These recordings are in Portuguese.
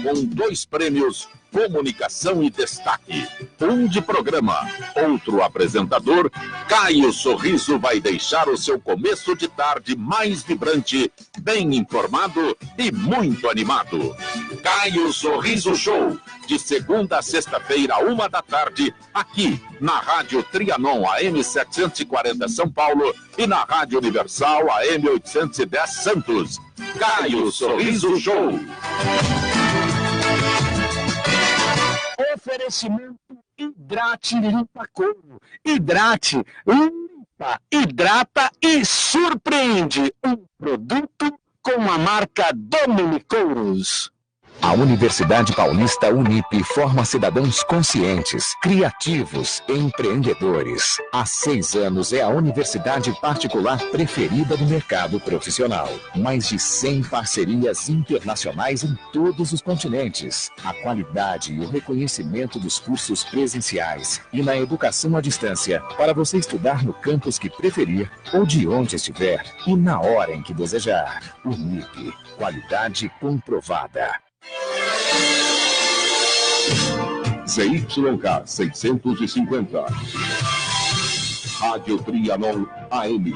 Com 2 prêmios, Comunicação e Destaque. Um de programa, outro apresentador, Caio Sorriso vai deixar o seu começo de tarde mais vibrante, bem informado e muito animado. Caio Sorriso Show, de segunda a sexta-feira, 13h, aqui na Rádio Trianon AM 740 São Paulo e na Rádio Universal AM 810 Santos. Caio Sorriso Show. Oferecimento Hidrate Limpa Couro. Hidrate, limpa, hidrata e surpreende. Um produto com a marca Dominicouros. A Universidade Paulista Unip forma cidadãos conscientes, criativos, empreendedores. Há 6 anos é a universidade particular preferida do mercado profissional. Mais de 100 parcerias internacionais em todos os continentes. A qualidade e o reconhecimento dos cursos presenciais e na educação à distância para você estudar no campus que preferir ou de onde estiver e na hora em que desejar. Unip, qualidade comprovada. ZYK 650. Rádio Trianon AM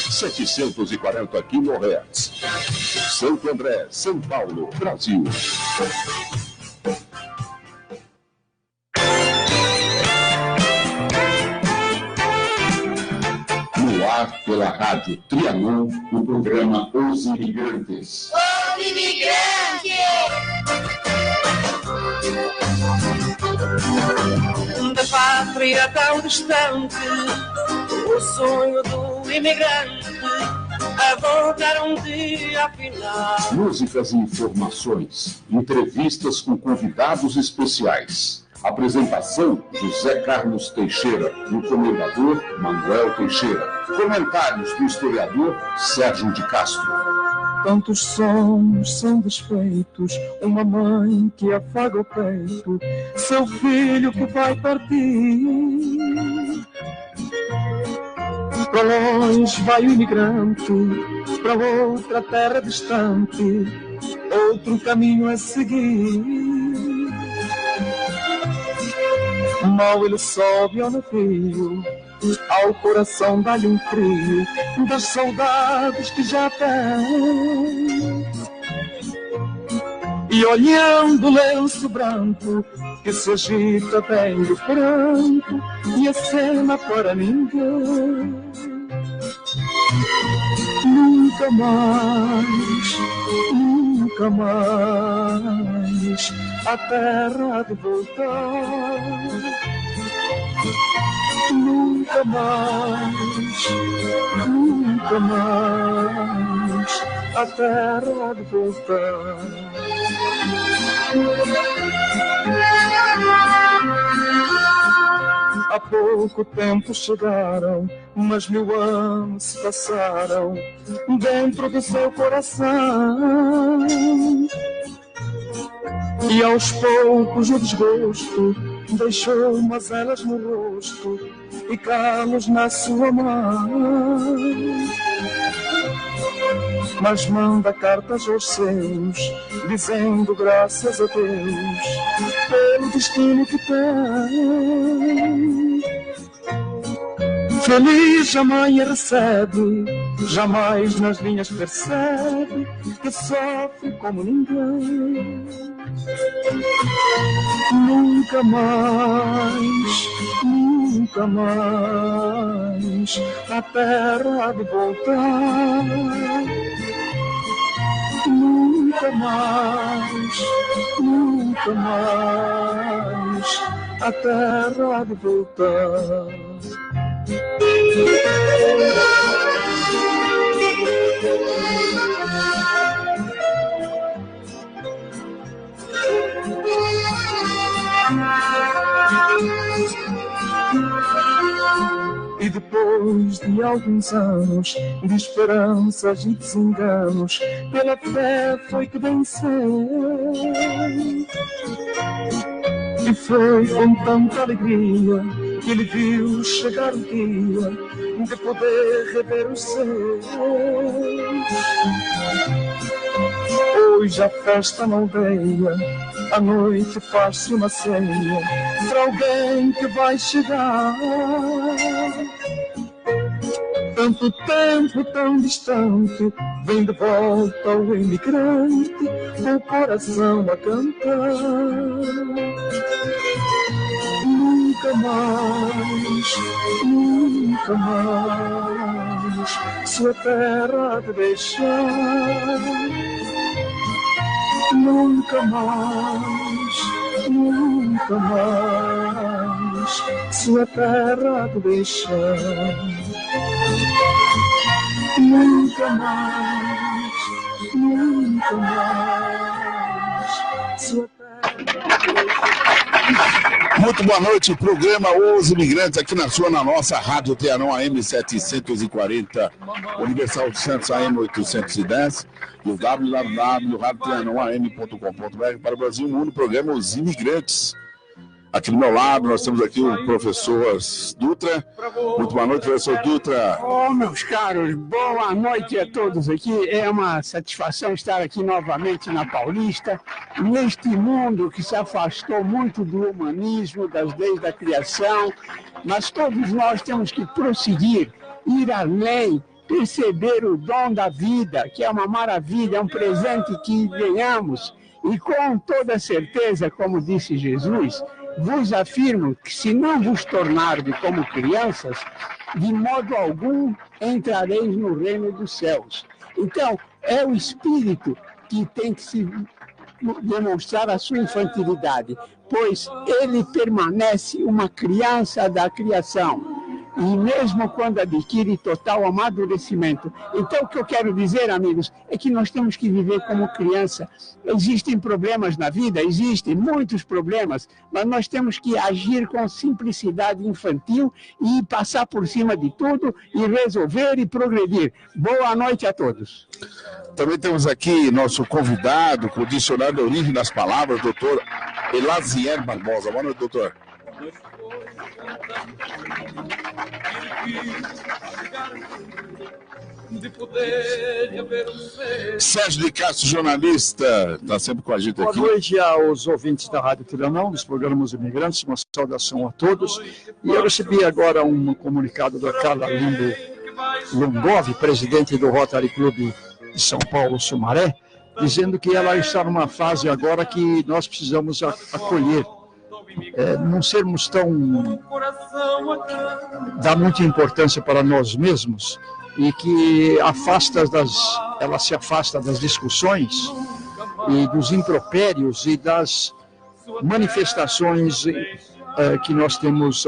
740 kHz. Santo André, São Paulo, Brasil. No ar pela Rádio Trianon, o programa Os Imigrantes. Os Imigrantes! Da pátria tão distante, o sonho do imigrante a voltar um dia afinal. Músicas e informações, entrevistas com convidados especiais. Apresentação: José Carlos Teixeira, do comendador Manuel Teixeira. Comentários do historiador Sérgio de Castro. Tantos sonhos são desfeitos, uma mãe que afaga o peito, seu filho que vai partir. Para longe vai o imigrante, para outra terra distante, outro caminho a seguir. Mal ele sobe ao navio, ao coração dá-lhe um frio das saudades que já tem. E olhando o lenço branco que se agita bem do pranto e a cena para ninguém. Nunca mais, nunca mais a terra há de voltar. Nunca mais, nunca mais a terra há de voltar. Há pouco tempo chegaram, mas 1000 anos se passaram dentro do seu coração. E aos poucos o desgosto deixou mazelas no rosto e calos na sua mão. Mas manda cartas aos seus, dizendo graças a Deus pelo destino que tem. Feliz a mãe recebe, jamais nas linhas percebe que sofre como ninguém. Nunca mais, nunca mais a terra há de voltar. Nunca mais, nunca mais a terra há de voltar. E depois de alguns anos de esperanças e desenganos, pela fé foi que venceu. E foi com tanta alegria que ele viu chegar o dia de poder rever os seus. Hoje a festa na aldeia, à noite faz-se uma ceia para alguém que vai chegar. Tanto tempo tão distante, vem de volta o imigrante, com o coração a cantar. Nunca mais, sua terra de deixar. Nunca mais, sua terra de deixar. Nunca mais, sua terra de deixar. Muito boa noite, programa Os Imigrantes aqui na nossa Rádio Teanão AM 740, Universal de Santos AM 810 e o www.radioteanãoam.com.br para o Brasil e o mundo, programa Os Imigrantes. Aqui do meu lado nós temos aqui o professor Dutra. Muito boa noite, professor Dutra. Oh, meus caros, boa noite a todos aqui. É uma satisfação estar aqui novamente na Paulista, neste mundo que se afastou muito do humanismo, das leis da criação, mas todos nós temos que prosseguir, ir além, perceber o dom da vida, que é uma maravilha, é um presente que ganhamos. E com toda certeza, como disse Jesus, vos afirmo que se não vos tornardes como crianças, de modo algum entrareis no reino dos céus. Então, é o espírito que tem que se demonstrar a sua infantilidade, pois ele permanece uma criança da criação. E mesmo quando adquire total amadurecimento. Então, o que eu quero dizer, amigos, é que nós temos que viver como criança. Existem problemas na vida, existem muitos problemas, mas nós temos que agir com simplicidade infantil e passar por cima de tudo e resolver e progredir. Boa noite a todos. Também temos aqui nosso convidado com o dicionário da origem das palavras, doutor Elazier Barbosa. Boa noite, doutor. Sérgio de Castro, jornalista, está sempre com a gente aqui. Boa noite aos ouvintes da Rádio Teanão, dos programas Imigrantes, uma saudação a todos. E eu recebi agora um comunicado da Carla Longov, presidente do Rotary Club de São Paulo, Sumaré, dizendo que ela está numa fase agora que nós precisamos acolher. Não sermos tão... dar muita importância para nós mesmos e que ela se afasta das discussões e dos impropérios e das manifestações que nós temos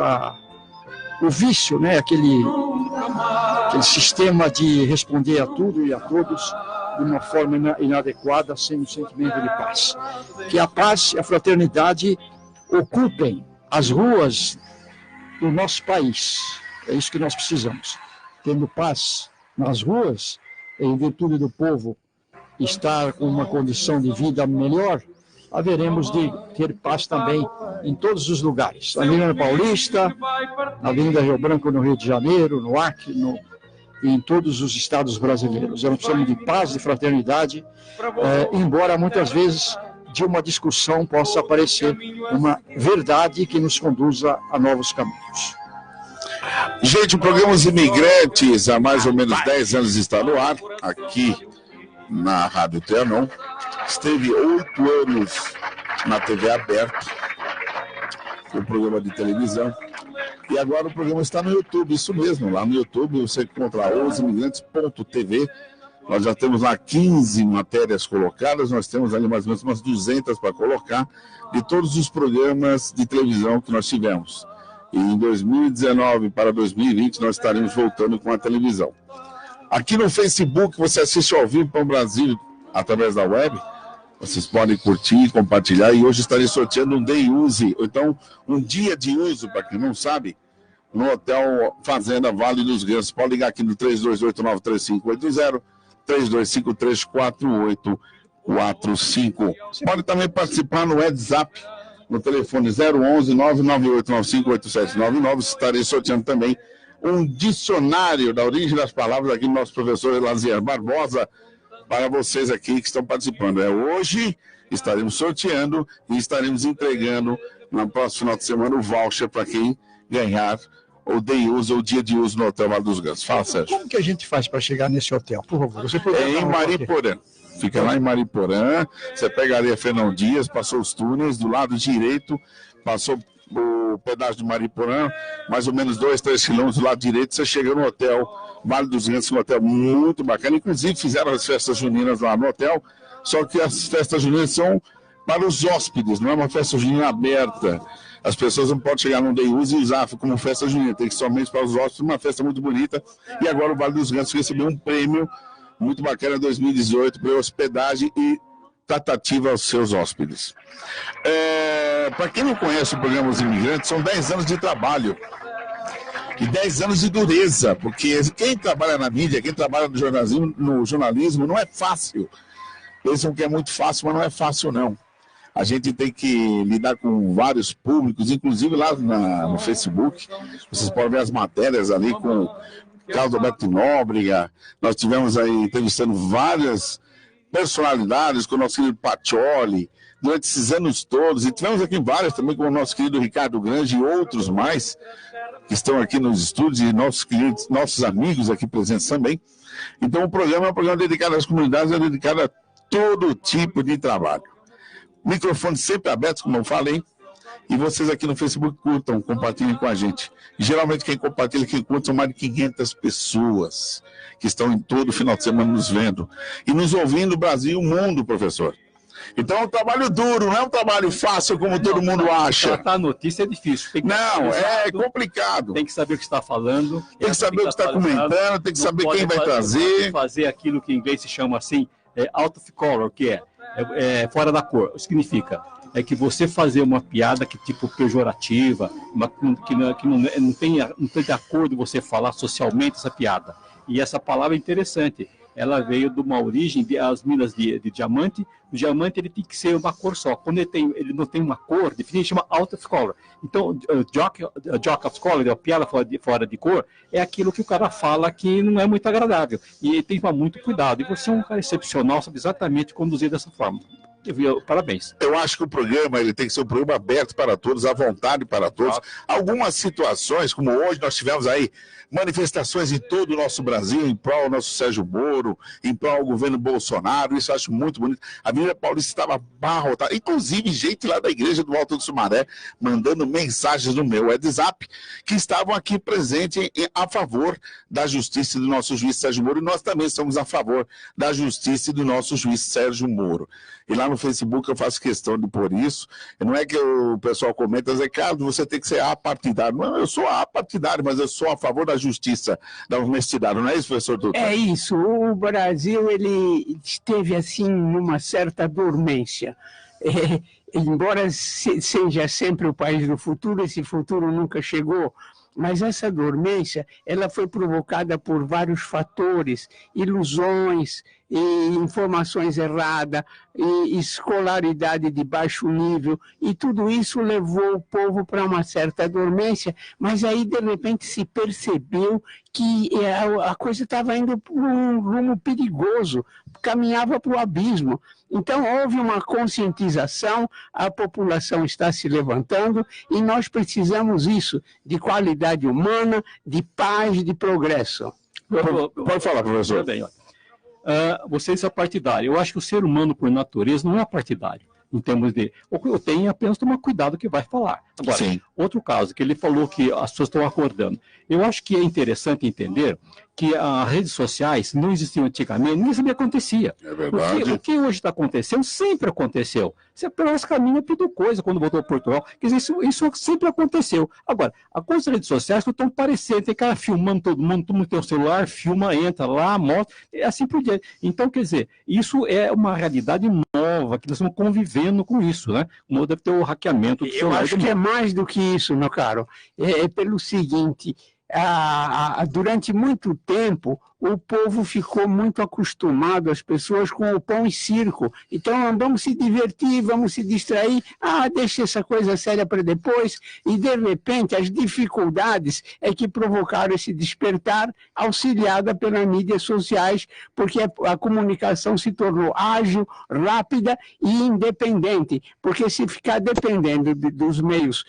o vício, né? Aquele sistema de responder a tudo e a todos de uma forma inadequada, sem um sentimento de paz. Que a paz e a fraternidade ocupem as ruas do nosso país. É isso que nós precisamos. Tendo paz nas ruas, em virtude do povo estar com uma condição de vida melhor, haveremos de ter paz também em todos os lugares. Na Avenida Paulista, na Avenida Rio Branco, no Rio de Janeiro, no Acre, e em todos os estados brasileiros. Nós precisamos de paz, de fraternidade, embora muitas vezes de uma discussão possa aparecer uma verdade que nos conduza a novos caminhos. Gente, o programa Os Imigrantes, há mais ou menos 10 anos está no ar, aqui na Rádio Teanão. Esteve 8 anos na TV aberta, o programa de televisão. E agora o programa está no YouTube, isso mesmo, lá no YouTube você encontra osimigrantes.tv. Nós já temos lá 15 matérias colocadas, nós temos ali mais ou menos umas 200 para colocar, de todos os programas de televisão que nós tivemos. E em 2019 para 2020 nós estaremos voltando com a televisão. Aqui no Facebook você assiste ao vivo para o Brasil através da web. Vocês podem curtir, compartilhar, e hoje estarei sorteando um day use, ou então um dia de uso, para quem não sabe, no Hotel Fazenda Vale dos Gansos. Pode ligar aqui no 3289-3580, 3253-4845. Pode também participar no WhatsApp no telefone 011 998958799. Estarei sorteando também um dicionário da origem das palavras aqui do nosso professor Elazier Barbosa para vocês aqui que estão participando. Hoje estaremos sorteando e estaremos entregando no próximo final de semana o voucher para quem ganhar o day use ou o dia de uso no Hotel Vale dos Gansos. Fala, Sérgio. Como que a gente faz para chegar nesse hotel? Por favor, você É em Mariporã. Fica lá em Mariporã. Você pega a Areia Fernão Dias, passou os túneis, do lado direito, passou o pedaço de Mariporã, mais ou menos 2-3 quilômetros do lado direito, você chega no Hotel Vale dos Gansos, um hotel muito bacana. Inclusive fizeram as festas juninas lá no hotel, só que as festas juninas são para os hóspedes, não é uma festa junina aberta. As pessoas não podem chegar num day use e usar como festa junina, tem que ser somente para os hóspedes, uma festa muito bonita. E agora o Vale dos Gansos recebeu um prêmio muito bacana em 2018 para hospedagem e tratativa aos seus hóspedes. Para quem não conhece o programa Os Imigrantes, são 10 anos de trabalho e 10 anos de dureza, porque quem trabalha na mídia, quem trabalha no jornalismo não é fácil. Pensam que é muito fácil, mas não é fácil não. A gente tem que lidar com vários públicos, inclusive lá no Facebook. Vocês podem ver as matérias ali com o Carlos Alberto Nóbrega. Nós tivemos aí entrevistando várias personalidades com o nosso querido Pacioli durante esses anos todos. E tivemos aqui várias também com o nosso querido Ricardo Grande e outros mais que estão aqui nos estúdios e nossos clientes, nossos amigos aqui presentes também. Então o programa é um programa dedicado às comunidades, é dedicado a todo tipo de trabalho. Microfones sempre abertos, como eu falei, e vocês aqui no Facebook curtam, compartilhem com a gente. E, geralmente quem compartilha, quem curta, são mais de 500 pessoas que estão em todo final de semana nos vendo e nos ouvindo, Brasil e o mundo, professor. Então é um trabalho duro, não é um trabalho fácil como todo mundo acha. Tratar a notícia é difícil. É complicado. Tem que saber o que está falando. Tem que saber o que está comentando, tem que saber quem vai trazer. Fazer aquilo que em inglês se chama assim, out of color, que é fora da cor. Significa que você fazer uma piada que tipo pejorativa, que não tem de acordo você falar socialmente essa piada. E essa palavra é interessante. Ela veio de uma origem das minas de diamante. O diamante ele tem que ser uma cor só. Quando ele não tem uma cor definida, chama out of color. Então, joke of color, a piada fora de cor, é aquilo que o cara fala que não é muito agradável. E ele tem que tomar muito cuidado. E você é um cara excepcional, sabe exatamente conduzir dessa forma. Parabéns. Eu acho que o programa ele tem que ser um programa aberto para todos, à vontade para todos. Algumas situações, como hoje nós tivemos aí manifestações em todo o nosso Brasil, em prol do nosso Sérgio Moro, em prol do governo Bolsonaro, isso eu acho muito bonito. A Avenida Paulista estava abarrotada, inclusive gente lá da igreja do Alto do Sumaré, mandando mensagens no meu WhatsApp, que estavam aqui presentes a favor da justiça do nosso juiz Sérgio Moro, e nós também estamos a favor da justiça do nosso juiz Sérgio Moro. E lá no Facebook eu faço questão de pôr isso. Não é que o pessoal comenta, Carlos, você tem que ser apartidário. Não, eu sou apartidário, mas eu sou a favor da justiça, da honestidade. Não é isso, professor Dutra? É isso. O Brasil ele esteve assim numa certa dormência. Embora seja sempre o país do futuro, esse futuro nunca chegou. Mas essa dormência, ela foi provocada por vários fatores, ilusões, e informações erradas, e escolaridade de baixo nível, e tudo isso levou o povo para uma certa dormência, mas aí de repente se percebeu que a coisa estava indo por um rumo perigoso, caminhava para o abismo. Então houve uma conscientização, a população está se levantando e nós precisamos isso, de qualidade humana, de paz, de progresso. Pode falar, professor. Bem, você é partidário. Eu acho que o ser humano, por natureza, não é partidário. Em termos de... Eu tenho apenas tomar cuidado que vai falar. Agora, sim. Outro caso, que ele falou que as pessoas estão acordando. Eu acho que é interessante entender que as redes sociais não existiam antigamente, nem sabia que acontecia. É verdade. O que hoje está acontecendo sempre aconteceu. Você pelo caminho pediu coisa quando voltou a Portugal. Quer dizer, isso sempre aconteceu. Agora, as redes sociais não estão parecendo, tem cara filmando todo mundo tem o celular, filma, entra lá, mostra, assim por diante. Então, quer dizer, isso é uma realidade nova, que nós estamos convivendo com isso, né? Como deve ter o hackeamento do celular. Eu acho que é mais do que isso, meu caro. É pelo seguinte... durante muito tempo, o povo ficou muito acostumado, as pessoas, com o pão e circo. Então, vamos se divertir, vamos se distrair. Deixa essa coisa séria para depois. E, de repente, as dificuldades é que provocaram esse despertar, auxiliada pelas mídias sociais, porque a comunicação se tornou ágil, rápida e independente. Porque se ficar dependendo dos meios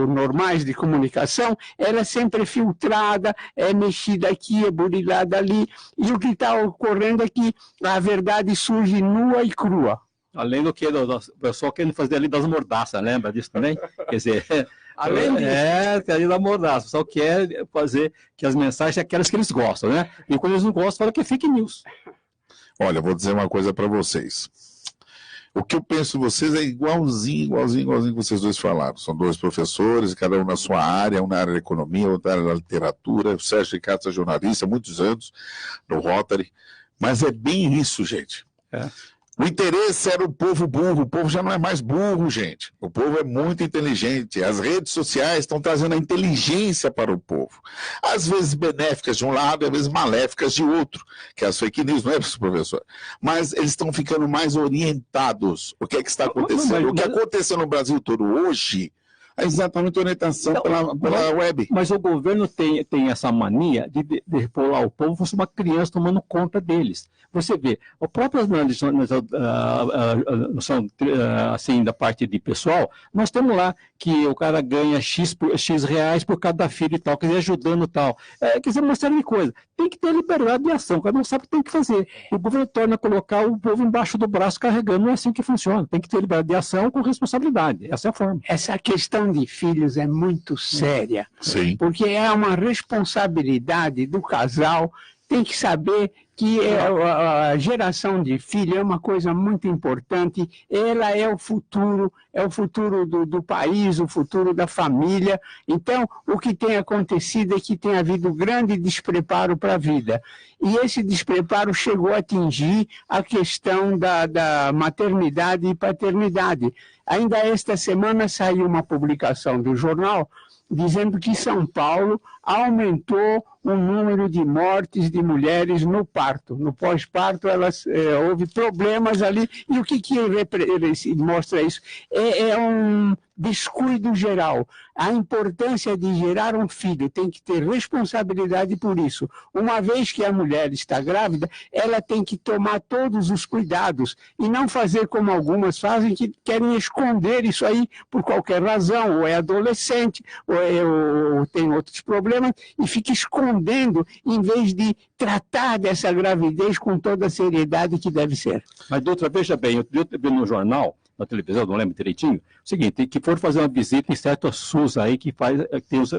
normais de comunicação, ela é sempre filtrada, é mexida aqui, é burilada ali, e o que está ocorrendo é que a verdade surge nua e crua. Além do que o pessoal querendo fazer ali das mordaças, lembra disso também? Quer dizer, além disso, da mordaça, o pessoal quer fazer que as mensagens são aquelas que eles gostam, né? E quando eles não gostam, falam que é fake news. Olha, eu vou dizer uma coisa para vocês. O que eu penso de vocês é igualzinho que vocês dois falaram. São dois professores, cada um na sua área, um na área da economia, outro na área da literatura. O Sérgio Ricardo é jornalista há muitos anos, no Rotary. Mas é bem isso, gente. O interesse era o povo burro. O povo já não é mais burro, gente. O povo é muito inteligente. As redes sociais estão trazendo a inteligência para o povo. Às vezes benéficas de um lado, às vezes maléficas de outro. Que é as fake news, não é, professor? Mas eles estão ficando mais orientados. O que é que está acontecendo? O que aconteceu no Brasil todo hoje é exatamente orientação pela web. Mas o governo tem essa mania de polar o povo como se uma criança tomando conta deles. Você vê, a própria noção assim, da parte de pessoal, nós temos lá que o cara ganha X reais por cada filho e tal, quer dizer, ajudando e tal. Quer dizer, uma série de coisas. Tem que ter liberdade de ação, cada um sabe o que tem que fazer. O governo torna a colocar o povo embaixo do braço carregando, não é assim que funciona. Tem que ter liberdade de ação com responsabilidade. Essa é a forma. Essa questão de filhos é muito séria. Sim. Porque é uma responsabilidade do casal, tem que saber que a geração de filho é uma coisa muito importante, ela é o futuro do país, o futuro da família. Então, o que tem acontecido é que tem havido grande despreparo para a vida. E esse despreparo chegou a atingir a questão da maternidade e paternidade. Ainda esta semana saiu uma publicação do jornal dizendo que São Paulo aumentou o número de mortes de mulheres no parto. No pós-parto, houve problemas ali. E o que mostra isso? É um descuido geral. A importância de gerar um filho, tem que ter responsabilidade por isso. Uma vez que a mulher está grávida, ela tem que tomar todos os cuidados e não fazer como algumas fazem, que querem esconder isso aí por qualquer razão, ou é adolescente, ou tem outros problemas, e fica escondendo em vez de tratar dessa gravidez com toda a seriedade que deve ser. Mas, doutora, veja bem, eu vi no jornal, na televisão, não lembro direitinho, o seguinte, que foram fazer uma visita em certo SUS aí que tem os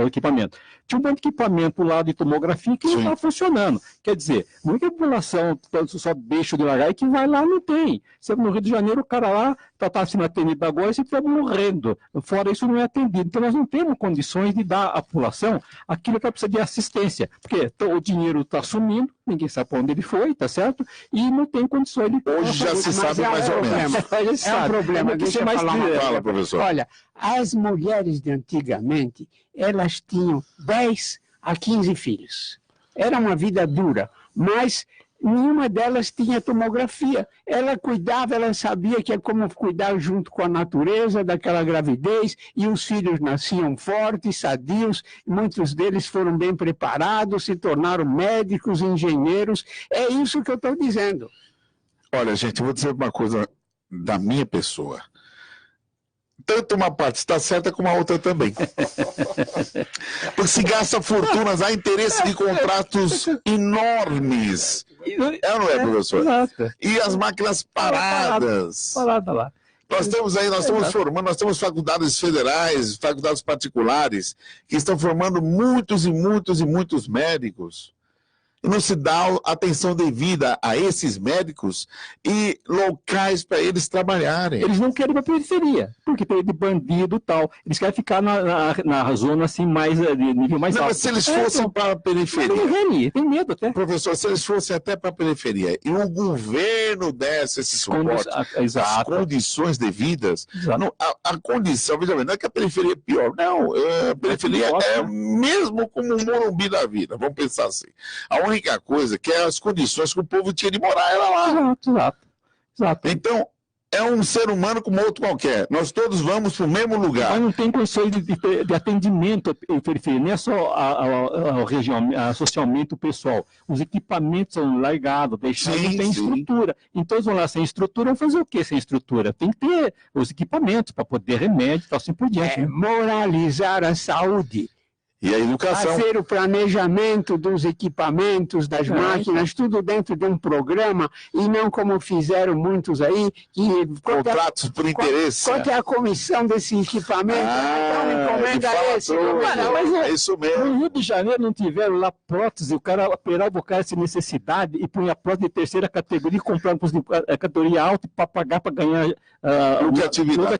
equipamentos. Tinha um monte de equipamento lá de tomografia que não estava funcionando. Quer dizer, não é que a população só deixa de largar e que vai lá não tem. No Rio de Janeiro, o cara lá está sendo atendido agora e você está morrendo. Fora isso, não é atendido. Então, nós não temos condições de dar à população aquilo que ela precisa de assistência. Porque o dinheiro está sumindo, ninguém sabe para onde ele foi, tá certo? E não tem condições de... Hoje já se sabe mais ou menos. É um problema, deixa eu falar uma coisa. Fala, professor. Olha, as mulheres de antigamente, elas tinham 10 a 15 filhos. Era uma vida dura, mas nenhuma delas tinha tomografia. Ela cuidava, ela sabia que é como cuidar junto com a natureza daquela gravidez, e os filhos nasciam fortes, sadios, muitos deles foram bem preparados, se tornaram médicos, engenheiros. É isso que eu estou dizendo. Olha, gente, eu vou dizer uma coisa da minha pessoa. Tanto uma parte está certa como a outra também. Porque se gasta fortunas, há interesse de contratos enormes. É ou não é, professor? Exato. E as máquinas paradas. Parada lá. Nós temos faculdades federais, faculdades particulares, que estão formando muitos e muitos e muitos médicos. não se dá atenção devida a esses médicos e locais para eles trabalharem. Eles não querem ir para a periferia, porque tem de bandido e tal. Eles querem ficar na zona assim, mais, de nível mais alto. Mas se eles fossem para a periferia... Tem medo até. Professor, se eles fossem até para a periferia e o governo desse esse suporte, as condições devidas, não, a condição, veja bem, não é que a periferia é pior, não, a periferia é mesmo como um Morumbi da vida, vamos pensar assim. A única coisa que é as condições que o povo tinha de morar era lá. Exato. Então, é um ser humano como outro qualquer. Nós todos vamos para o mesmo lugar. Mas não tem condições de atendimento em periferia, nem é só socialmente o pessoal. Os equipamentos são largados, deixados, não tem estrutura. Então eles vão lá sem estrutura, vão fazer o quê sem estrutura? Tem que ter os equipamentos para poder remédio e tal, assim por diante. Moralizar a saúde. E a educação. Fazer o planejamento dos equipamentos, das máquinas, tudo dentro de um programa, e não como fizeram muitos aí, que... Contratos por interesse. Quanto é a comissão desse equipamento? Então encomenda esse. É isso mesmo. No Rio de Janeiro não tiveram lá prótese, o cara operava o cara sem necessidade e punha prótese de terceira categoria, comprando categoria alta para pagar, para ganhar lucratividade.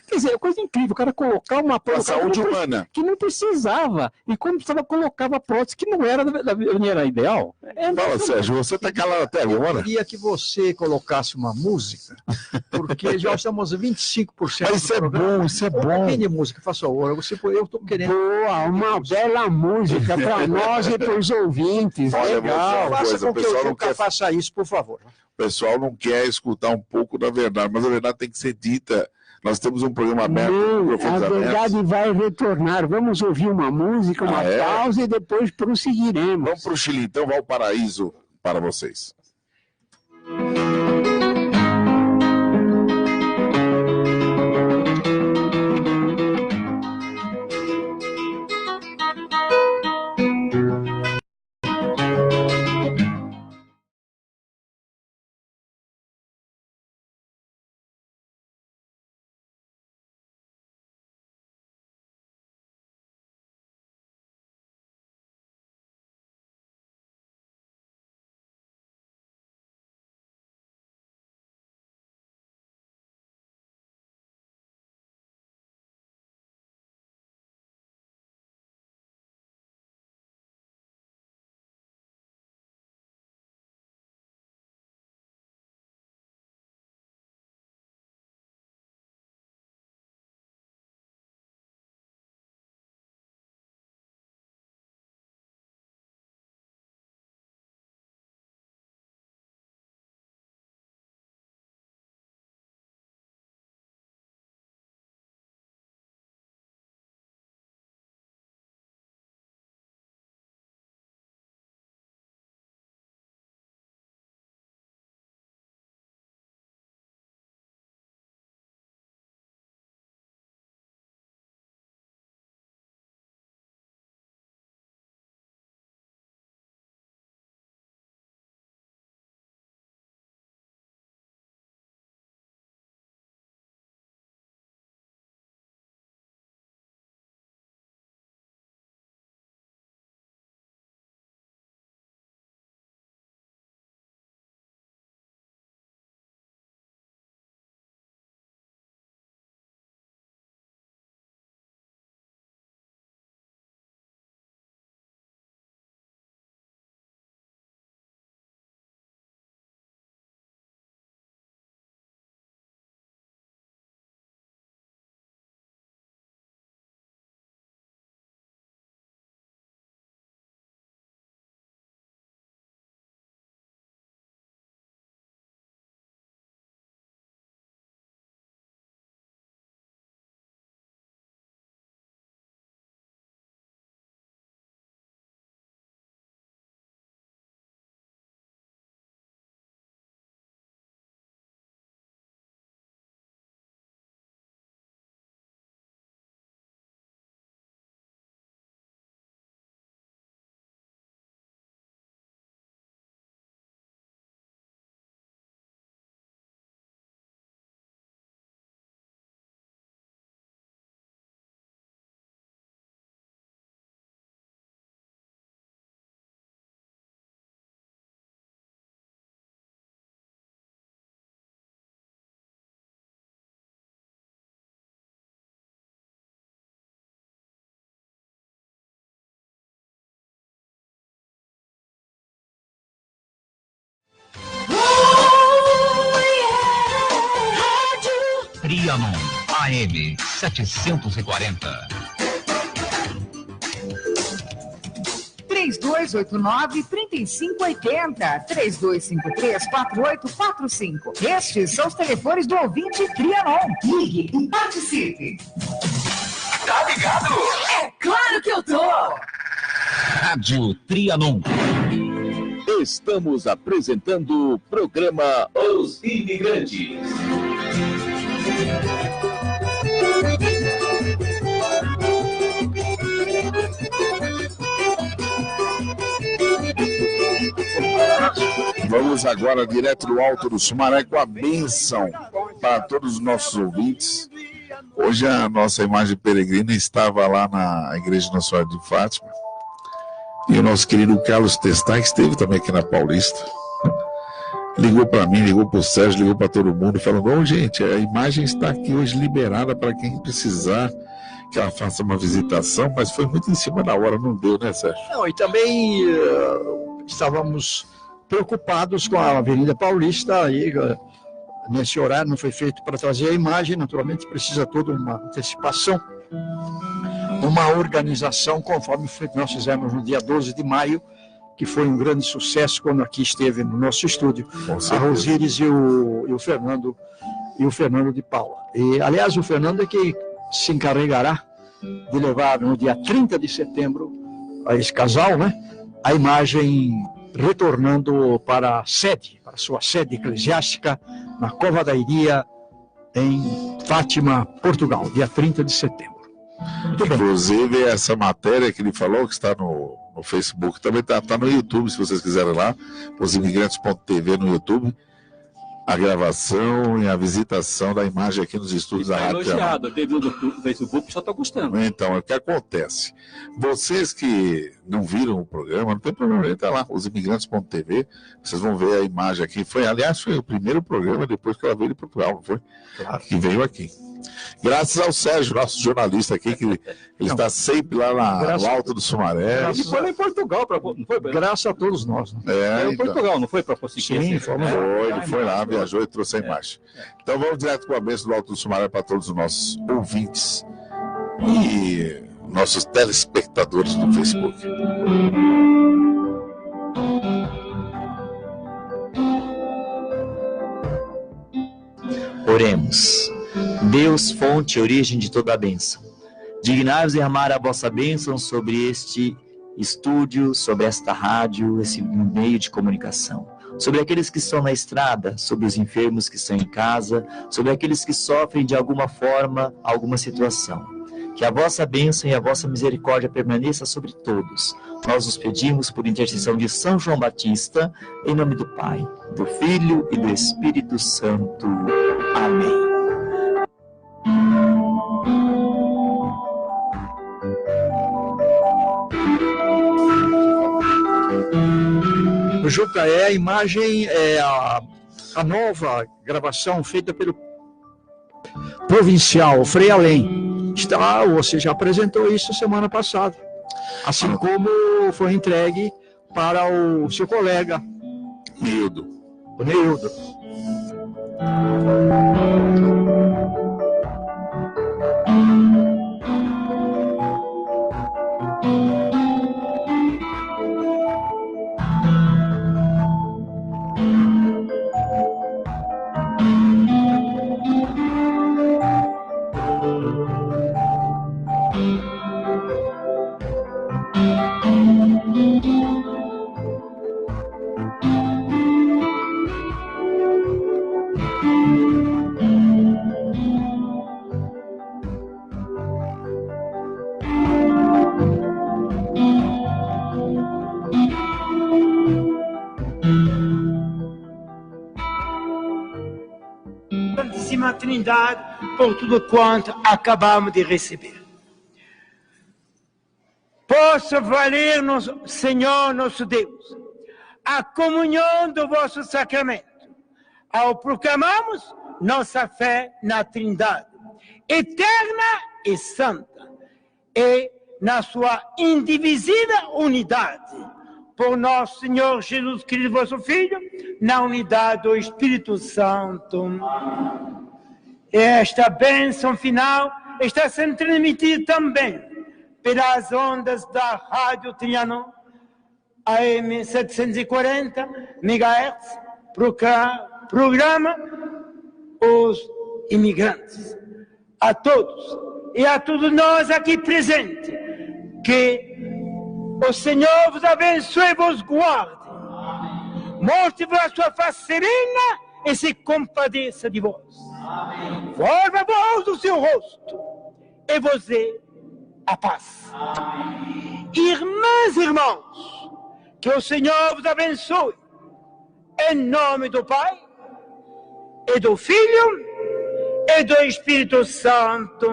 Quer dizer, é coisa incrível, o cara colocar uma prótese... A saúde humana. Que não precisava. E quando precisava, colocava prótese que não era ideal. Fala, Sérgio, você está calado até agora? Eu queria que você colocasse uma música, porque já estamos 25%. Mas isso é bom, isso é bom. Um pouquinho de música, faça favor. Eu estou querendo... Boa, uma bela música para nós e para os ouvintes. Olha, legal. Faça com que eu nunca faça isso, por favor. O pessoal não quer escutar um pouco da verdade, mas a verdade tem que ser dita. Nós temos um programa aberto. A verdade vai retornar. Vamos ouvir uma música, uma pausa e depois prosseguiremos. Vamos para o Chile, então, Valparaíso para vocês. Trianon, AM 740. 3289-3580, 3253-4845. Estes são os telefones do ouvinte Trianon. Ligue e participe. Tá ligado? É claro que eu tô! Rádio Trianon. Estamos apresentando o programa Os Imigrantes. Vamos agora direto do Alto do Sumaré com a bênção para todos os nossos ouvintes. Hoje a nossa imagem peregrina estava lá na Igreja Nossa Senhora de Fátima. E o nosso querido Carlos Testai, que esteve também aqui na Paulista, ligou para mim, ligou para o Sérgio, ligou para todo mundo, falando: gente, a imagem está aqui hoje liberada para quem precisar que ela faça uma visitação, mas foi muito em cima da hora, não deu, né, Sérgio? Não, e também estávamos preocupados com a Avenida Paulista, aí nesse horário não foi feito para trazer a imagem, naturalmente precisa toda uma antecipação, uma organização, conforme nós fizemos no dia 12 de maio, que foi um grande sucesso quando aqui esteve no nosso estúdio, a Rosíris e o Fernando de Paula. E, aliás, o Fernando é que se encarregará de levar no dia 30 de setembro a esse casal, né, a imagem retornando para a sede, para a sua sede eclesiástica, na Cova da Iria, em Fátima, Portugal, dia 30 de setembro. Inclusive, essa matéria que ele falou, que está no Facebook, também está no YouTube, se vocês quiserem lá, osimigrantes.tv no YouTube, a gravação e a visitação da imagem aqui nos estúdios da Rádio. Elogiado, teve no Facebook, o pessoal está gostando. Então, é o que acontece. Vocês que não viram o programa, não tem problema, entra lá, osimigrantes.tv, vocês vão ver a imagem aqui. Aliás, foi o primeiro programa depois que ela veio de Portugal, não foi? Claro. Que veio aqui. Graças ao Sérgio, nosso jornalista aqui, que ele está sempre lá no Alto do Sumaré. Ele foi lá em Portugal, não foi? Graças a todos nós. Né? Em Portugal, não foi para conseguir? Sim, ele foi lá, viajou e trouxe a imagem. Então vamos direto com a bênção do Alto do Sumaré para todos os nossos ouvintes e nossos telespectadores do Facebook. Oremos. Deus, fonte e origem de toda a bênção, dignai-vos derramar a vossa bênção sobre este estúdio, sobre esta rádio, esse meio de comunicação, sobre aqueles que estão na estrada, sobre os enfermos que estão em casa, sobre aqueles que sofrem de alguma forma, alguma situação. Que a vossa bênção e a vossa misericórdia permaneça sobre todos. Nós os pedimos por intercessão de São João Batista, em nome do Pai, do Filho e do Espírito Santo. Amém. Juca, a imagem, a nova gravação feita pelo provincial Frei Além. Você já apresentou isso semana passada, assim como foi entregue para o seu colega Neildo. O Neildo. Santíssima Trindade, por tudo quanto acabamos de receber. Possa valer-nos, Senhor nosso Deus, a comunhão do vosso sacramento, ao proclamarmos nossa fé na Trindade, eterna e santa, e na sua indivisível unidade, por nosso Senhor Jesus Cristo, vosso Filho, na unidade do Espírito Santo. E esta bênção final está sendo transmitida também pelas ondas da Rádio Trianon, AM 740 MHz, programa Os Imigrantes. A todos e a todos nós aqui presentes, que o Senhor vos abençoe e vos guarde, mostre-vos a sua face serena e se compadeça de vós. Volva a vós o seu rosto e vos dê a paz. Irmãs e irmãos, que o Senhor vos abençoe, em nome do Pai, e do Filho, e do Espírito Santo.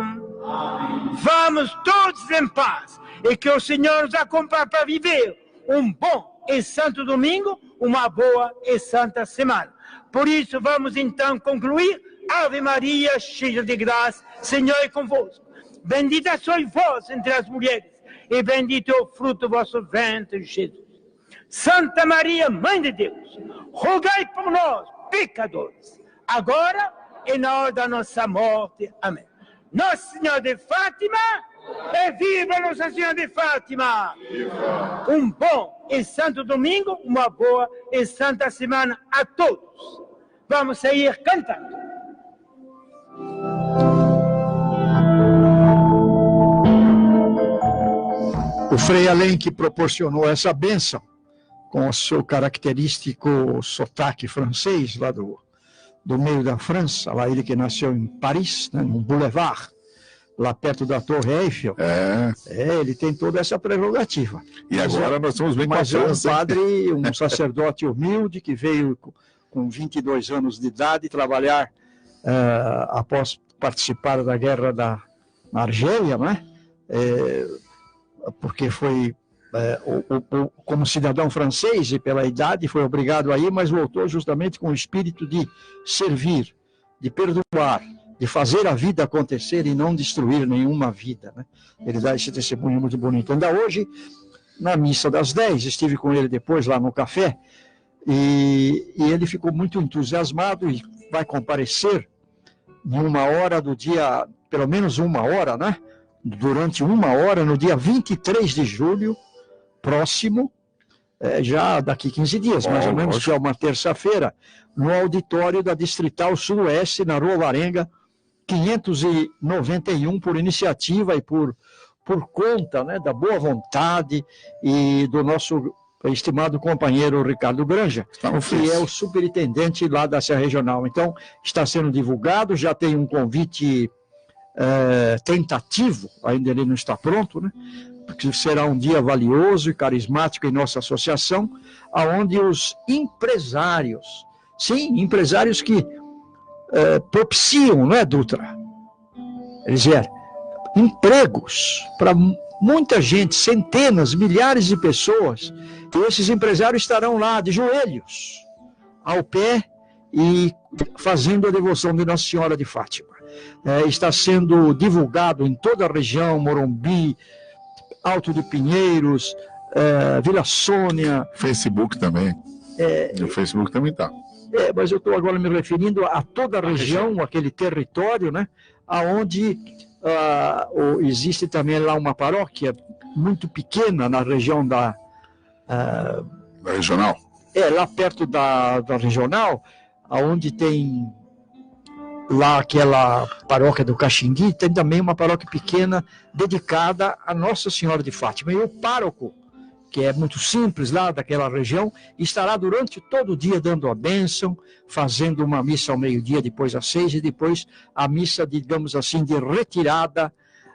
Vamos todos em paz, e que o Senhor nos acompanhe para viver um bom e santo domingo, uma boa e santa semana. Por isso, vamos então concluir. Ave Maria, cheia de graça, Senhor é convosco. Bendita sois vós entre as mulheres, e bendito é o fruto do vosso ventre, Jesus. Santa Maria, Mãe de Deus, rogai por nós, pecadores, agora e na hora da nossa morte. Amém. Nossa Senhora de Fátima, e viva Nossa Senhora de Fátima! Viva. Um bom e santo domingo, uma boa e santa semana a todos. Vamos sair cantando. O Frei Alain, que proporcionou essa bênção, com o seu característico sotaque francês, lá do meio da França, lá ele que nasceu em Paris, né, no Boulevard, lá perto da Torre Eiffel. Ele tem toda essa prerrogativa. E agora nós estamos bem com a Mas é um França, hein? padre, um sacerdote humilde, que veio com 22 anos de idade trabalhar após participar da guerra na Argélia, né? Porque foi como cidadão francês e pela idade foi obrigado a ir, mas voltou justamente com o espírito de servir, de perdoar, de fazer a vida acontecer e não destruir nenhuma vida, né? Ele dá esse testemunho muito bonito. Ainda hoje, na missa das 10, estive com ele depois lá no café, e ele ficou muito entusiasmado e vai comparecer em uma hora do dia, pelo menos uma hora, né? Durante uma hora, no dia 23 de julho, próximo, já daqui 15 dias, mais ou menos, que é uma terça-feira, no auditório da Distrital Sudoeste, na Rua Varenga, 591, por iniciativa e por conta, né, da boa vontade e do nosso estimado companheiro Ricardo Granja, que é o superintendente lá da Serra Regional. Então, está sendo divulgado, já tem um convite tentativo, ainda ele não está pronto, né? Porque será um dia valioso e carismático em nossa associação, aonde os empresários, sim, empresários que propiciam, não é, Dutra? Elisir, empregos para muita gente, centenas, milhares de pessoas, e esses empresários estarão lá de joelhos, ao pé e fazendo a devoção de Nossa Senhora de Fátima. Está sendo divulgado em toda a região, Morumbi, Alto de Pinheiros, Vila Sônia. Facebook também. O Facebook também está. Mas eu estou agora me referindo a toda a região, aquele território, né? Onde existe também lá uma paróquia muito pequena na região da regional. Lá perto da regional, onde tem lá aquela paróquia do Caxingui, tem também uma paróquia pequena dedicada a Nossa Senhora de Fátima. E o pároco, que é muito simples lá daquela região, estará durante todo o dia dando a bênção, fazendo uma missa ao meio-dia, depois às 6, e depois a missa, digamos assim, de retirada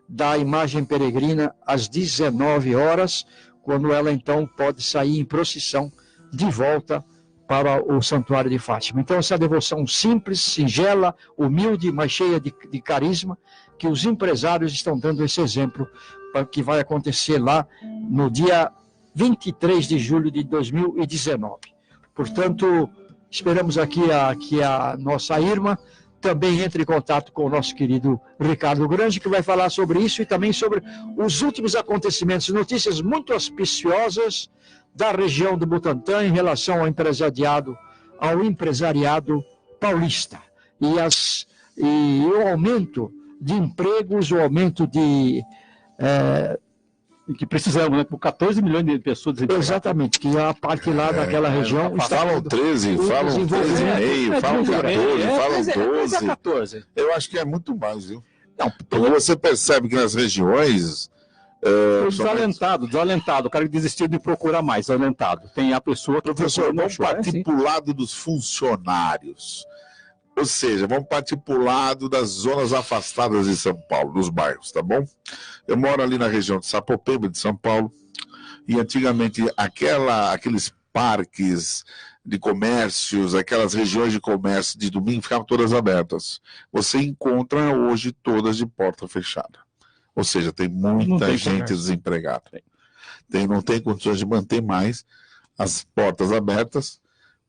da imagem peregrina às 19 horas, quando ela então pode sair em procissão de volta para o Santuário de Fátima. Então, essa devoção simples, singela, humilde, mas cheia de carisma, que os empresários estão dando esse exemplo, que vai acontecer lá no dia 23 de julho de 2019. Portanto, esperamos aqui que a nossa irmã também entre em contato com o nosso querido Ricardo Granja, que vai falar sobre isso e também sobre os últimos acontecimentos, notícias muito auspiciosas da região do Butantã em relação ao empresariado paulista. E e o aumento de empregos, o aumento de... que precisamos, né? Com 14 milhões de pessoas desempregadas. Exatamente, que a parte lá daquela região... Falam 13, falam 13,5, falam 14, falam 12. É 14. Eu acho que é muito mais, viu? Não, porque você percebe que nas regiões... Desalentado, o cara que desistiu de procurar mais, desalentado. Tem a pessoa que... Professor, vamos partir para o lado dos funcionários. Ou seja, vamos partir para o lado das zonas afastadas de São Paulo, dos bairros, tá bom? Eu moro ali na região de Sapopemba, de São Paulo, e antigamente aqueles parques de comércios, aquelas regiões de comércio de domingo ficavam todas abertas. Você encontra hoje todas de porta fechada. Ou seja, tem muita gente desempregada. Não tem condições de manter mais as portas abertas,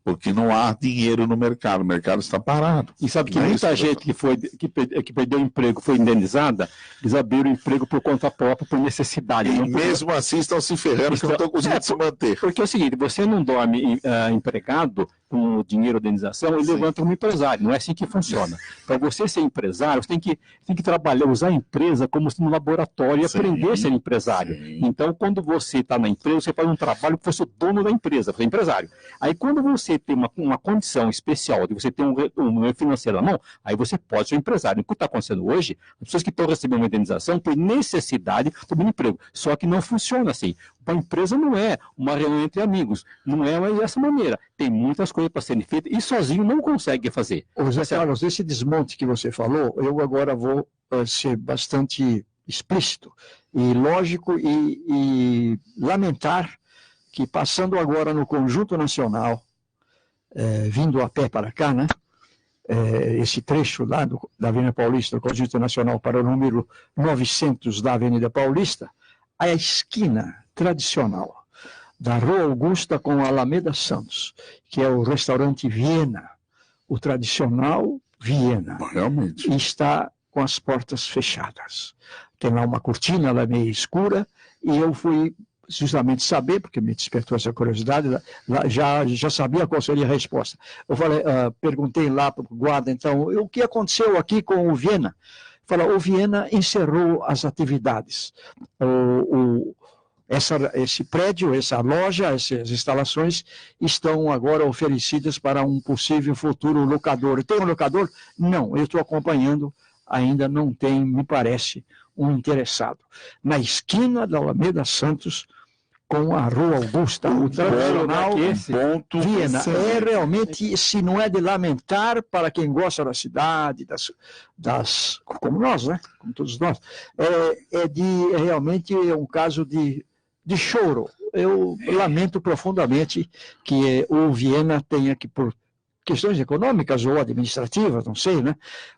porque não há dinheiro no mercado. O mercado está parado. E sabe que muita gente que perdeu o emprego foi indenizada, eles abriram o emprego por conta própria, por necessidade. E mesmo assim estão se ferrando, porque não estão conseguindo se manter. Porque é o seguinte, você não dorme empregado com dinheiro de indenização e levanta como empresário. Não é assim que funciona. Para você ser empresário, você tem que trabalhar, usar a empresa como se no laboratório e aprender a ser empresário. Então, quando você está na empresa, você faz um trabalho que fosse o dono da empresa, você é empresário. Aí, quando você tem uma condição especial de você ter um financeiro na mão, aí você pode ser um empresário. O que está acontecendo hoje, as pessoas que estão recebendo uma indenização por necessidade estão dando emprego. Só que não funciona assim. A empresa não é uma reunião entre amigos. Não é dessa maneira. Tem muitas coisas para serem feitas e sozinho não consegue fazer. José Carlos, esse desmonte que você falou, eu agora vou ser bastante explícito e lógico e lamentar que passando agora no Conjunto Nacional, vindo a pé para cá, né? Esse trecho lá da Avenida Paulista, do Conjunto Nacional, para o número 900 da Avenida Paulista, a esquina tradicional da Rua Augusta com a Alameda Santos, que é o restaurante Viena, o tradicional Viena, realmente está com as portas fechadas. Tem lá uma cortina, ela é meio escura, e eu fui justamente saber, porque me despertou essa curiosidade, já sabia qual seria a resposta. Eu perguntei lá para o guarda, então, o que aconteceu aqui com o Viena? O Viena encerrou as atividades. Esse prédio, essa loja, essas instalações estão agora oferecidas para um possível futuro locador. Tem um locador? Não, eu estou acompanhando, ainda não tem, me parece, um interessado. Na esquina da Alameda Santos, com a Rua Augusta, o tradicional Viena. É realmente, se não é de lamentar para quem gosta da cidade, como nós, né? Como todos nós, realmente é um caso de choro. Eu lamento profundamente que o Viena tenha que, por questões econômicas ou administrativas, não sei, né?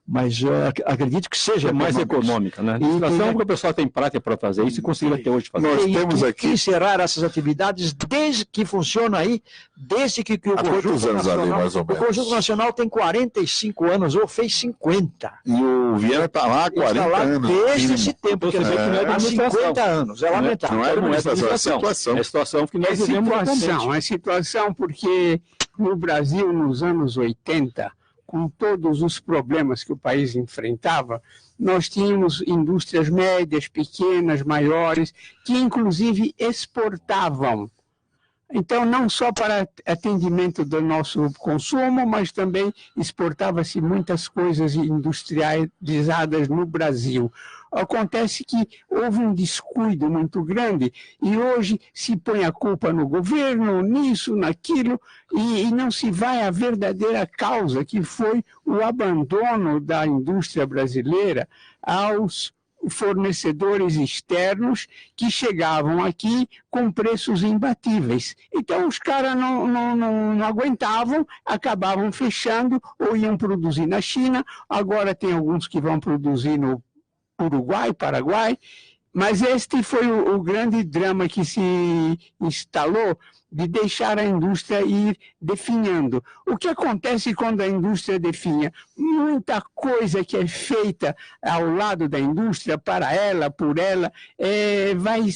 Mas acredito que seja mais econômica, né? A situação que o pessoal tem prática para fazer isso e conseguiu até hoje fazer. Nós temos aqui encerrar essas atividades desde que funciona aí, desde que o Conjunto Nacional, mais ou menos? O Conjunto Nacional tem 45 anos, ou fez 50. E o Viena está lá há 40 anos. Desde esse tempo, quer dizer, há 50 anos. É lamentável. Não é administração, é situação. É a situação que nós vivemos atualmente. É situação porque no Brasil, nos anos 80, com todos os problemas que o país enfrentava, nós tínhamos indústrias médias, pequenas, maiores, que inclusive exportavam. Então, não só para atendimento do nosso consumo, mas também exportava-se muitas coisas industrializadas no Brasil. Acontece que houve um descuido muito grande e hoje se põe a culpa no governo, nisso, naquilo, e não se vai à verdadeira causa, que foi o abandono da indústria brasileira aos fornecedores externos que chegavam aqui com preços imbatíveis. Então, os caras não aguentavam, acabavam fechando ou iam produzir na China. Agora tem alguns que vão produzir no Uruguai, Paraguai, mas este foi o grande drama que se instalou, de deixar a indústria ir definhando. O que acontece quando a indústria definha? Muita coisa que é feita ao lado da indústria, para ela, por ela, vai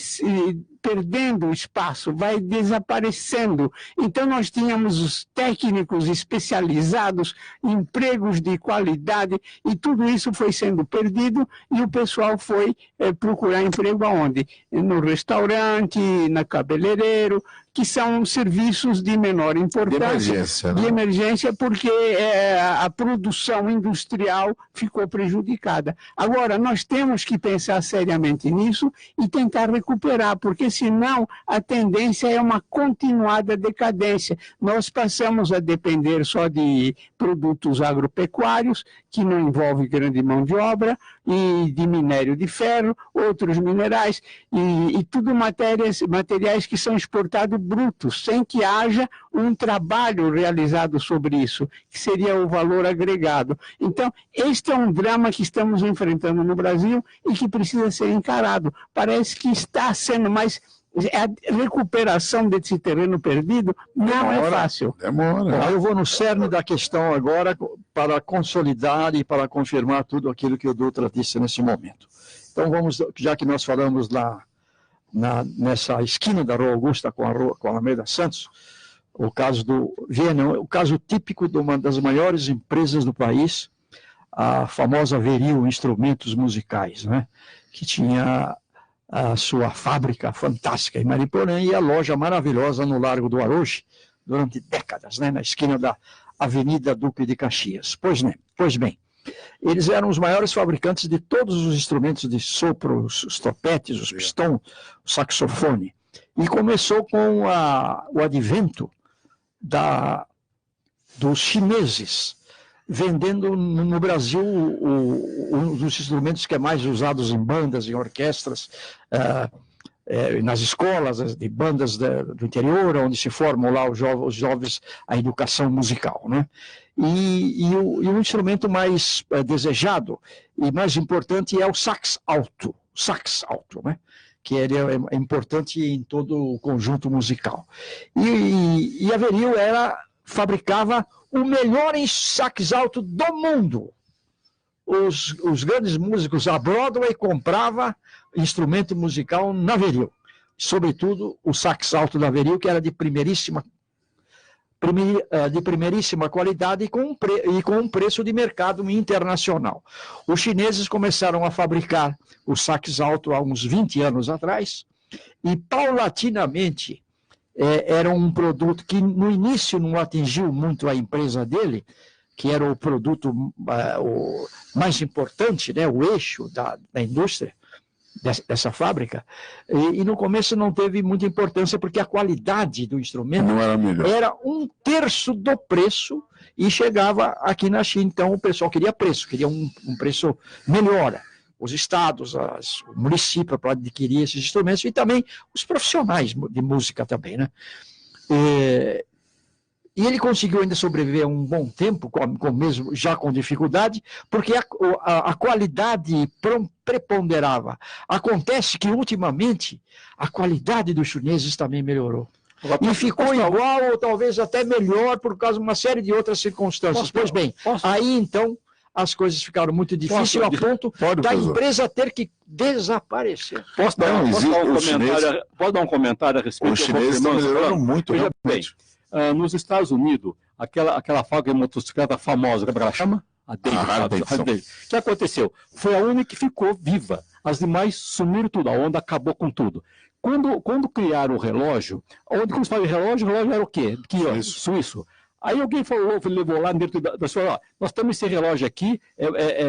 perdendo espaço, vai desaparecendo. Então, nós tínhamos os técnicos especializados, empregos de qualidade, e tudo isso foi sendo perdido, e o pessoal foi procurar emprego aonde? No restaurante, na cabeleireiro, que são serviços de menor importância, de emergência, porque a produção industrial ficou prejudicada. Agora, nós temos que pensar seriamente nisso e tentar recuperar, porque senão a tendência é uma continuada decadência. Nós passamos a depender só de produtos agropecuários, que não envolve grande mão de obra, e de minério de ferro, outros minerais, e tudo materiais que são exportados brutos, sem que haja um trabalho realizado sobre isso, que seria o valor agregado. Então, este é um drama que estamos enfrentando no Brasil e que precisa ser encarado. Parece que está sendo mais... A recuperação desse terreno perdido não é fácil. Bom, eu vou no cerne da questão agora para consolidar e para confirmar tudo aquilo que o Dutra disse nesse momento. Então vamos, já que nós falamos lá nessa esquina da Rua Augusta com a Alameda Santos, o caso do Viena, o caso típico de uma das maiores empresas do país, a famosa Veril Instrumentos Musicais, né, que tinha a sua fábrica fantástica em Mariporã e a loja maravilhosa no Largo do Aroche, durante décadas, né, na esquina da Avenida Duque de Caxias. Pois bem, eles eram os maiores fabricantes de todos os instrumentos de sopro, os trompetes, os pistões, o saxofone. E começou com o advento dos chineses, vendendo no Brasil um dos instrumentos que é mais usados em bandas, em orquestras, nas escolas de bandas do interior, onde se formam lá os jovens a educação musical, né? E o instrumento mais desejado e mais importante é o sax alto, né? Que é importante em todo o conjunto musical. E a Veril fabricava o melhor sax alto do mundo. Os grandes músicos, a Broadway comprava instrumento musical na Veril. Sobretudo o sax alto da Veril, que era de primeiríssima qualidade e com um preço de mercado internacional. Os chineses começaram a fabricar o sax alto há uns 20 anos atrás e, paulatinamente, era um produto que no início não atingiu muito a empresa dele, que era o produto o mais importante, né, o eixo da indústria dessa fábrica, e no começo não teve muita importância porque a qualidade do instrumento era 1/3 do preço e chegava aqui na China. Então o pessoal queria um preço melhor. Os estados, o município para adquirir esses instrumentos e também os profissionais de música também, né? E ele conseguiu ainda sobreviver um bom tempo, mesmo já com dificuldade, porque a qualidade preponderava. Acontece que, ultimamente, a qualidade dos chineses também melhorou. E ficou igual ou talvez até melhor por causa de uma série de outras circunstâncias. Pois bem, aí então as coisas ficaram muito difíceis a ponto da empresa ter que desaparecer. Posso dar um comentário a respeito? Os chineses melhoraram muito. Veja bem, nos Estados Unidos, aquela fábrica de motocicleta famosa, como ela chama? A Davidson. O que aconteceu? Foi a única que ficou viva. As demais sumiram tudo, a onda acabou com tudo. Quando criaram o relógio, quando se fala de relógio, o relógio era o quê? Suíço. Aí alguém levou lá dentro da sua, nós temos esse relógio aqui,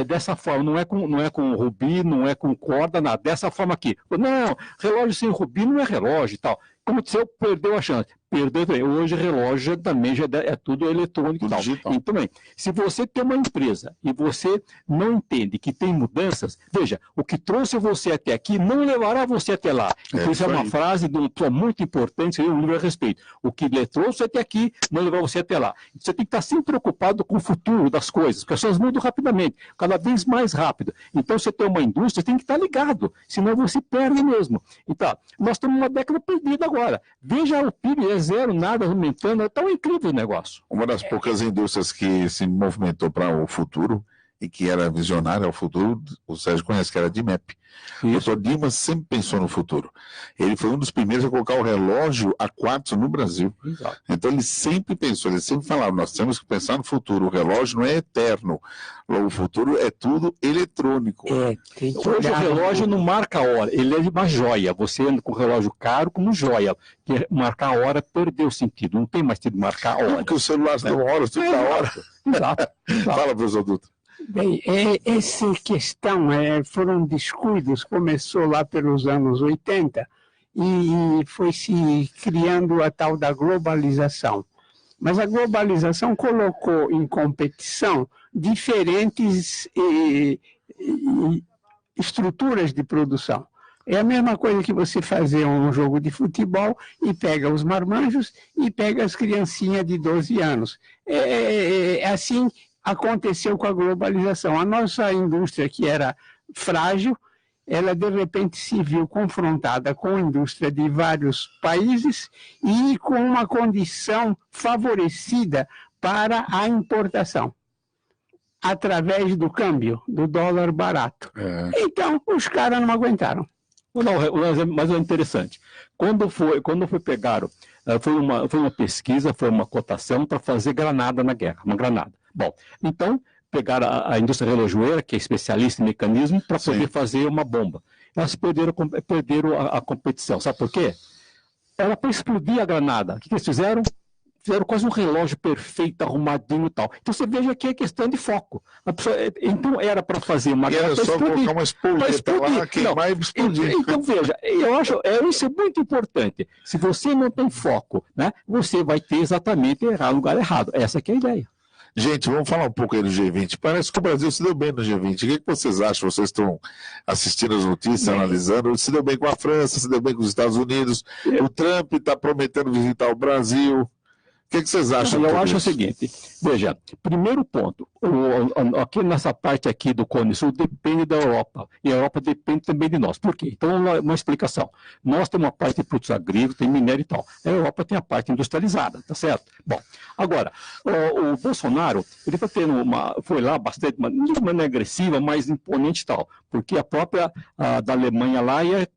dessa forma, não é com rubi, não é com corda, nada, dessa forma aqui. Não, relógio sem rubi não é relógio e tal. Como aconteceu, perdeu a chance. Perdeu também. Hoje relógio também já é tudo eletrônico e tal. Então, bem, se você tem uma empresa e você não entende que tem mudanças, veja, o que trouxe você até aqui não levará você até lá. Então, isso é uma frase de um autor muito importante, seria um livro a respeito. O que lhe trouxe até aqui não levará você até lá. Você tem que estar sempre preocupado com o futuro das coisas, porque as coisas mudam rapidamente, cada vez mais rápido. Então, você tem uma indústria, tem que estar ligado, senão você perde mesmo. Então, nós estamos numa década perdida agora. Veja o PIB, zero, nada, aumentando, é tão incrível o negócio. Uma das poucas indústrias que se movimentou para o futuro e que era visionário ao futuro, o Sérgio conhece, que era DIMEP. O Dr. Dimas sempre pensou no futuro. Ele foi um dos primeiros a colocar o relógio a quartzo no Brasil. Exato. Então ele sempre pensou, ele sempre falava, nós temos que pensar no futuro, o relógio não é eterno, o futuro é tudo eletrônico. Hoje o relógio não marca a hora, ele é uma joia. Você anda com o relógio caro como joia. Porque marcar a hora perdeu o sentido, não tem mais sentido marcar a hora. Porque os celulares dão horas, tudo da hora. Exato. Fala, professor Dutra. Bem, essa questão foram descuidos, começou lá pelos anos 80 e foi se criando a tal da globalização. Mas a globalização colocou em competição diferentes estruturas de produção. É a mesma coisa que você fazer um jogo de futebol e pega os marmanjos e pega as criancinhas de 12 anos. Assim aconteceu com a globalização. A nossa indústria, que era frágil, ela de repente se viu confrontada com a indústria de vários países e com uma condição favorecida para a importação, através do câmbio, do dólar barato. Então, os caras não aguentaram. Mas é interessante. Quando foi pegaram, foi uma pesquisa, foi uma cotação para fazer granada na guerra, uma granada. Bom, então pegaram a indústria relojoeira, que é especialista em mecanismo, para poder fazer uma bomba. Elas perderam a competição. Sabe por quê? Era para explodir a granada. O que eles fizeram? Fizeram quase um relógio perfeito, arrumadinho e tal. Então você veja que é questão de foco. Então era para fazer uma granada. Era só colocar uma espoleta lá, queimar e explodir. Então veja, eu acho isso é muito importante. Se você não tem foco, né, você vai ter exatamente no lugar errado. Essa que é a ideia. Gente, vamos falar um pouco aí do G20. Parece que o Brasil se deu bem no G20. O que vocês acham? Vocês estão assistindo as notícias, analisando. Se deu bem com a França, se deu bem com os Estados Unidos. O Trump está prometendo visitar o Brasil. O que vocês acham? Eu acho o seguinte, veja, primeiro ponto, aqui nessa parte aqui do Cone Sul depende da Europa, e a Europa depende também de nós. Por quê? Então, uma explicação. Nós temos uma parte de produtos agrícolas, tem minério e tal. A Europa tem a parte industrializada, tá certo? Bom, agora, o Bolsonaro, ele está tendo foi lá bastante, não de maneira agressiva, mas imponente e tal, porque a própria da Alemanha lá ia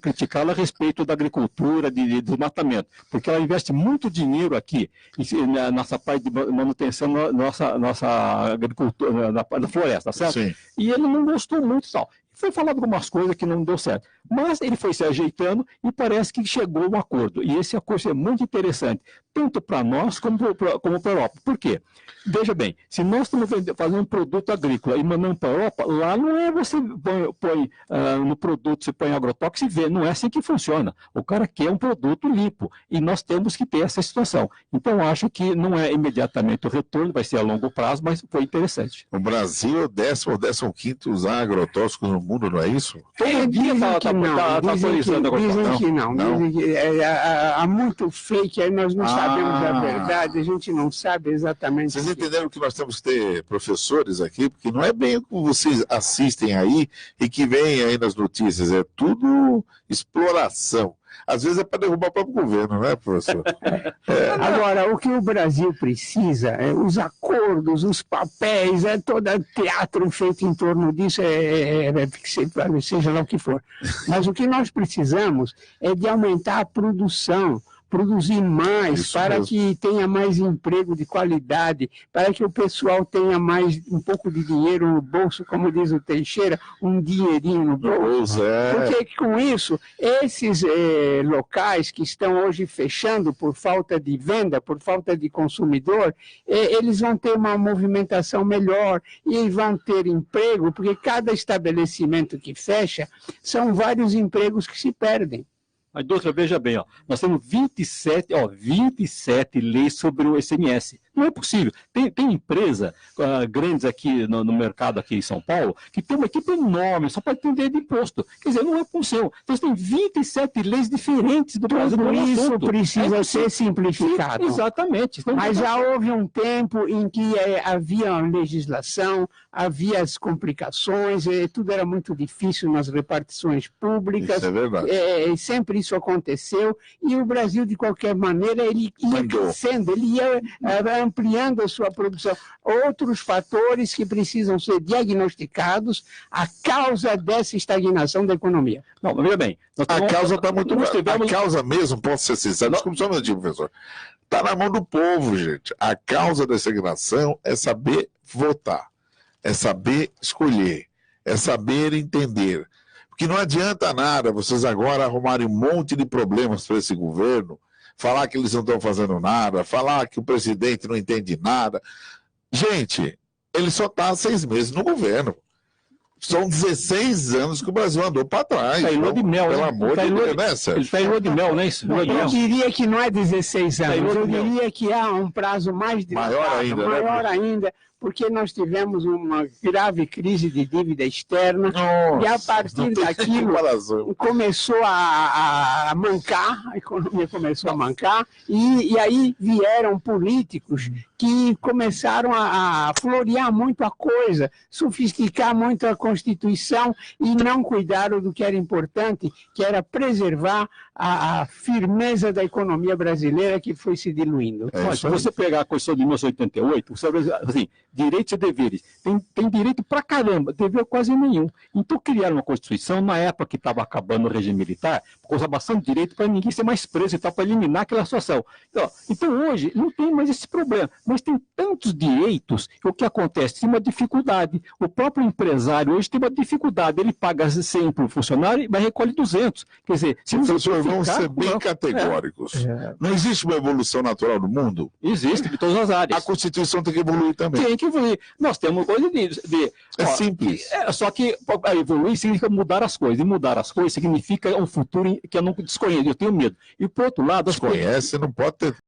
criticá-la a respeito da agricultura, do desmatamento, porque ela investe muito dinheiro aqui, nessa parte de manutenção da nossa agricultura, da floresta, certo? Sim. E ele não gostou muito e tal. Foi falado algumas coisas que não deu certo. Mas ele foi se ajeitando e parece que chegou a um acordo. E esse acordo é muito interessante, tanto para nós como para a Europa. Por quê? Veja bem, se nós estamos fazendo um produto agrícola e mandando para a Europa, lá não é você põe no produto, você põe agrotóxico e vê. Não é assim que funciona. O cara quer um produto limpo. E nós temos que ter essa situação. Então, acho que não é imediatamente o retorno, vai ser a longo prazo, mas foi interessante. O Brasil é o 10º ou 15º usar agrotóxicos no mundo, não é isso? Todo dia está atualizando Dizem que não. Dizem que há muito fake, aí nós não sabemos a verdade, a gente não sabe exatamente. Vocês entenderam que nós temos que ter professores aqui, porque não é bem como vocês assistem aí e que vem aí nas notícias, é tudo exploração. Às vezes é para derrubar o próprio governo, né, professor? Agora, o que o Brasil precisa é os acordos, os papéis, todo teatro feito em torno disso, seja lá o que for. Mas o que nós precisamos é de aumentar a produção, produzir mais, isso para mesmo, que tenha mais emprego de qualidade, para que o pessoal tenha um pouco de dinheiro no bolso, como diz o Teixeira, um dinheirinho no bolso. Porque com isso, esses locais que estão hoje fechando por falta de venda, por falta de consumidor, eles vão ter uma movimentação melhor e vão ter emprego, porque cada estabelecimento que fecha, são vários empregos que se perdem. Mas, doutora, veja bem, nós temos 27 leis sobre o ICMS. Não é possível. Tem empresa grandes aqui no mercado aqui em São Paulo que tem uma equipe enorme só para atender de imposto. Quer dizer, não é possível. Então, tem 27 leis diferentes do Brasil. Tudo isso precisa ser simplificado. Sim, exatamente. Mas já houve um tempo em que havia legislação, havia as complicações, tudo era muito difícil nas repartições públicas. Isso é verdade. Sempre isso aconteceu e o Brasil, de qualquer maneira, ele ia crescendo, ele ia ampliando a sua produção. Outros fatores que precisam ser diagnosticados a causa dessa estagnação da economia. Não, veja bem. A causa está muito... A causa mesmo, posso ser sincero, desculpa só um minutinho, professor. Está na mão do povo, gente. A causa da estagnação é saber votar, é saber escolher, é saber entender. Porque não adianta nada vocês agora arrumarem um monte de problemas para esse governo, falar que eles não estão fazendo nada, falar que o presidente não entende nada. Gente, ele só está há 6 meses no governo. São 16 anos que o Brasil andou para trás. Está em lua de mel, pelo amor de Deus, né, Sérgio? Ele está em lua de mel, não é isso? Eu diria que não é 16 anos, eu diria que há um prazo mais dilatado, maior ainda, porque nós tivemos uma grave crise de dívida externa, e a partir daquilo começou a mancar, a economia começou a mancar, e aí vieram políticos que começaram a florear muito a coisa, sofisticar muito a Constituição e não cuidaram do que era importante, que era preservar a firmeza da economia brasileira que foi se diluindo. Mas se você pegar a Constituição de 1988, você vai assim, direitos e deveres. Tem direito pra caramba, dever quase nenhum. Então criaram uma Constituição na época que estava acabando o regime militar, com bastante direito para ninguém ser mais preso e tal, para eliminar aquela situação. Então hoje não tem mais esse problema, mas tem tantos direitos que o que acontece? Tem uma dificuldade. O próprio empresário hoje tem uma dificuldade, ele paga 100 para o funcionário e vai recolher 200. Quer dizer, se professor, vamos ser bem categóricos. Não existe uma evolução natural no mundo? Existe, de todas as áreas. A Constituição tem que evoluir também. Tem que evoluir. Nós temos coisa simples. Só que evoluir significa mudar as coisas. E mudar as coisas significa um futuro que eu não desconheço, eu tenho medo. E por outro lado... Desconhece, não pode ter